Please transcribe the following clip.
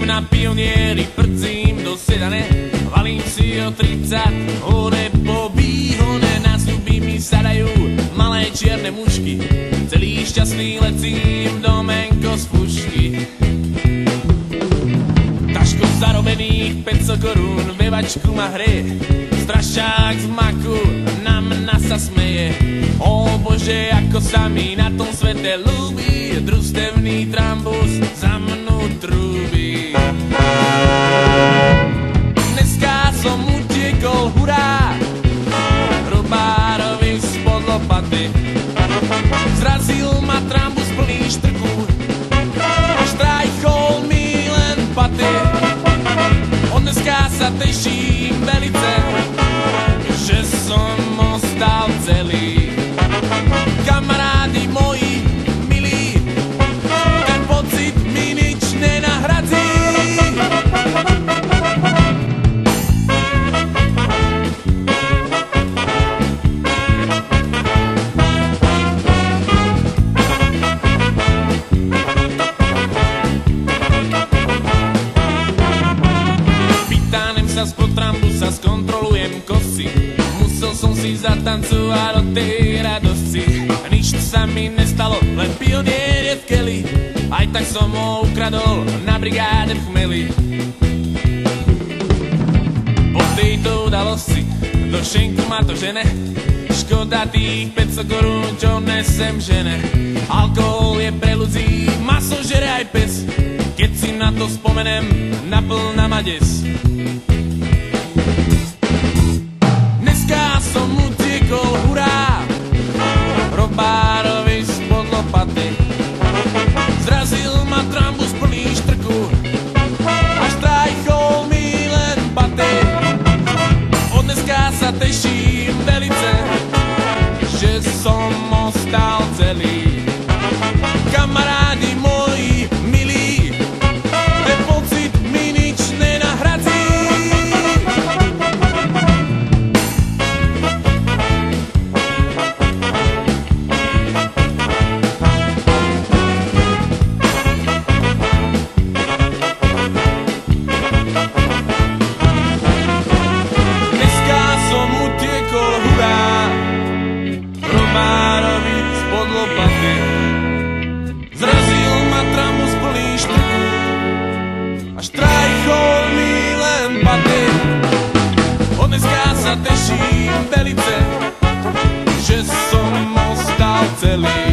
Na pionieri prdzím do sedane, valím si o 30, hore po výhone, na zuby mi sadajú malé čierne mušky, celý šťastný lecím do menko z pušky. Taško zarobených 500 korún, vevačku ma hreje, strašák z maku na mňa sa smeje. O Bože, ako sa mi na tom svete ľúbi, družstevný trambus za mnou trúbi. Dneska som utiekol, hurá, robárovi spod lopaty. Zrazil ma trambus plný štrku a štrajchol mi len paty. Od dneska sa teším velice, že som ostal celý. Kamarádi moji milí, ten pocit mi nič nenahradí. Spod trambusa skontrolujem kosy, musel som si zatancovať od tej radosti. Nič sa mi nestalo, len pionier je v keli, aj tak som ho ukradol na brigáde v chmeli. Po tejto udalosti do šenku ma to žene, škoda tých 500 korún, čo nesem žene. Alkohol je pre ľudí, maso žere aj pes, keď si na to spomenem, naplná ma des. Som utiekol, hurá, robárovi spod lopaty. Zrazil ma trambus plný štrku a štrajchol mi len paty. Od dneska sa teším velice, že som ostal celý. Kamarádi moji milí, ten pocit mi nič nenahradí. Zrazil ma trambus plný štrku a štrajchol mi len paty. Od dneska sa teším velice, že som ostal celý.